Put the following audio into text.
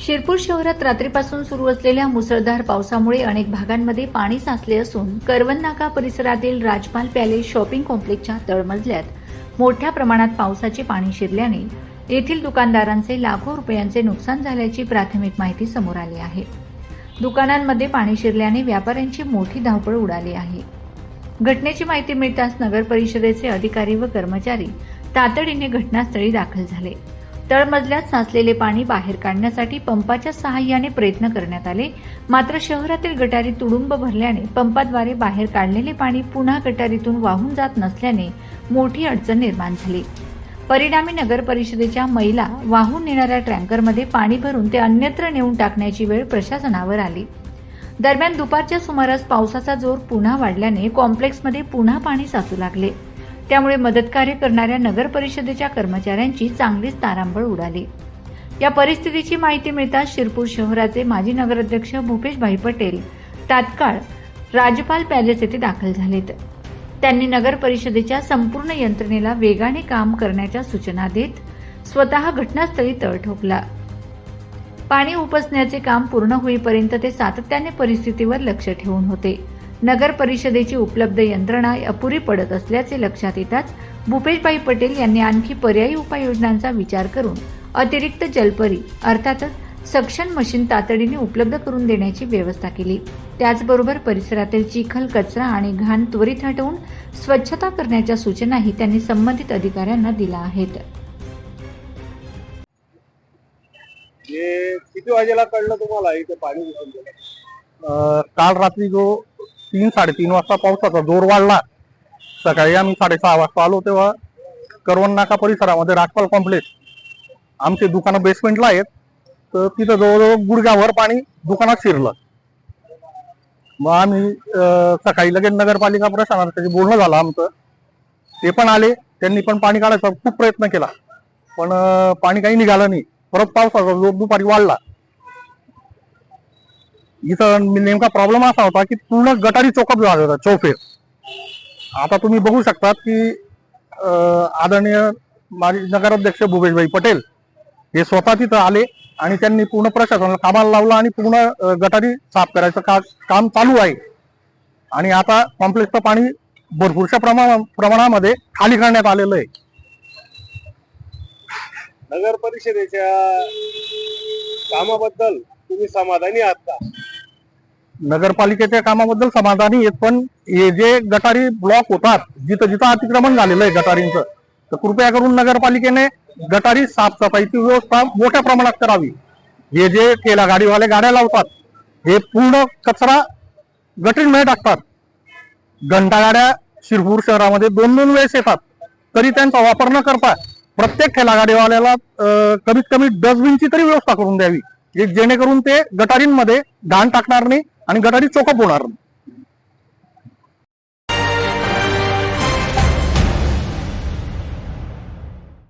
शिरपूर शहरात रात्रीपासून सुरू असलेल्या मुसळधार पावसामुळे अनेक भागांमध्ये पाणी साचले असून करवंद नाका परिसरातील राजपाल पॅलेस शॉपिंग कॉम्प्लेक्सच्या तळमजल्यात मोठ्या प्रमाणात पावसाचे पाणी शिरल्याने येथील दुकानदारांचे लाखो रुपयांचे नुकसान झाल्याची प्राथमिक माहिती समोर आली आहे। दुकानांमध्ये पाणी शिरल्याने व्यापाऱ्यांची मोठी धावपळ उडाली आहे। घटनेची माहिती मिळताच नगर परिषदेचे अधिकारी व कर्मचारी तातडीने घटनास्थळी दाखल झाले। तळमजल्यात साचलेले पाणी बाहेर काढण्यासाठी पंपाच्या सहाय्याने प्रयत्न करण्यात आले, मात्र शहरातील गटारी तुडुंब भरल्याने पंपाद्वारे बाहेर काढलेले पाणी पुन्हा गटारीतून वाहून जात नसल्याने मोठी अडचण निर्माण झाली। परिणामी नगर परिषदेच्या महिला वाहून नेणाऱ्या टँकरमध्ये पाणी भरून ते अन्यत्र नेऊन टाकण्याची वेळ प्रशासनावर आली। दरम्यान दुपारच्या सुमारास पावसाचा जोर पुन्हा वाढल्याने कॉम्प्लेक्समध्ये पुन्हा पाणी साचू लागले। त्यामुळे मदतकार्य करणाऱ्या नगर परिषदेच्या कर्मचाऱ्यांची चांगलीच तारांबळ उडाली। या परिस्थितीची माहिती मिळताच शिरपूर शहराचे माजी नगराध्यक्ष भूपेशभाई पटेल तात्काळ राजपाल पॅलेस येथे दाखल झालेत। त्यांनी नगर परिषदेच्या संपूर्ण यंत्रणेला वेगाने काम करण्याच्या सूचना देत स्वतः घटनास्थळी तळ ठोकला। पाणी उपसण्याचे काम पूर्ण होईपर्यंत ते सातत्याने परिस्थितीवर लक्ष ठेवून होते। नगर परिषदेची उपलब्ध यंत्रणा अपुरी पडत असल्याचे लक्षात येताच भूपेशभाई पटेल यांनी आणखी पर्यायी उपाययोजनांचा विचार करून अतिरिक्त जलपरी अर्थातच सक्शन मशीन तातडीने उपलब्ध करून देण्याची व्यवस्था केली। त्याचबरोबर परिसरातील चिखल, कचरा आणि घाण त्वरित हटवून स्वच्छता करण्याच्या सूचनाही त्यांनी संबंधित अधिकाऱ्यांना दिल्या आहेत। किती वाजेला कळलं तुम्हाला इथे पाणी घुसून? काल रात्री जो 3-3:30 वाजता पावसाचा जोर वाढला, सकाळी आम्ही 6:30 वाजता आलो तेव्हा करवंद नाका परिसरामध्ये राजपाल कॉम्प्लेक्स आमचे दुकानं बेसमेंटला आहेत, तर तिथं जवळजवळ गुडघ्यावर पाणी दुकानात शिरलं। मग आम्ही सकाळी लगेच नगरपालिका प्रशासनाशी बोलणं झालं आमचं, ते पण आले, त्यांनी पण पाणी काढायचा खूप प्रयत्न केला, पण पाणी काही निघालं नाही। परत पावसाचा जोर दुपारी वाढला। इथं नेमका प्रॉब्लेम असा होता की पूर्ण गटारी चोकअप झाला होता, चौफेर। आता तुम्ही बघू शकतात की आदरणीय माजी नगराध्यक्ष भूपेशभाई पटेल हे स्वतः तिथं आले आणि त्यांनी पूर्ण प्रशासनाला कामाला लावलं आणि पूर्ण गटारी साफ करायचं काम चालू आहे। आणि आता कॉम्प्लेक्सचं पाणी भरपूरशा प्रमाणामध्ये खाली करण्यात आलेलं आहे। नगर परिषदेच्या कामाबद्दल तुम्ही समाधानी आहात का? नगरपालिकेच्या कामाबद्दल समाधानी आहेत, पण हे जे गटारी ब्लॉक होतात, जिथं जिथं अतिक्रमण झालेलं आहे गटारींचं, तर कृपया करून नगरपालिकेने गटारी साफसफाईची व्यवस्था मोठ्या प्रमाणात करावी। हे जे ठेला गाडीवाले गाड्या लावतात, हे पूर्ण कचरा गटरीमध्ये टाकतात। घंटागाड्या शिरपूर शहरामध्ये 2-2 वेळेस येतात, तरी त्यांचा वापर न करता प्रत्येक ठेला गाडीवाल्याला कमीत कमी डस्टबिनची तरी व्यवस्था करून द्यावी, जेणेकरून ते गटारींमध्ये घाण टाकणार नाही आणि गटारी चोकअप होणार नाही।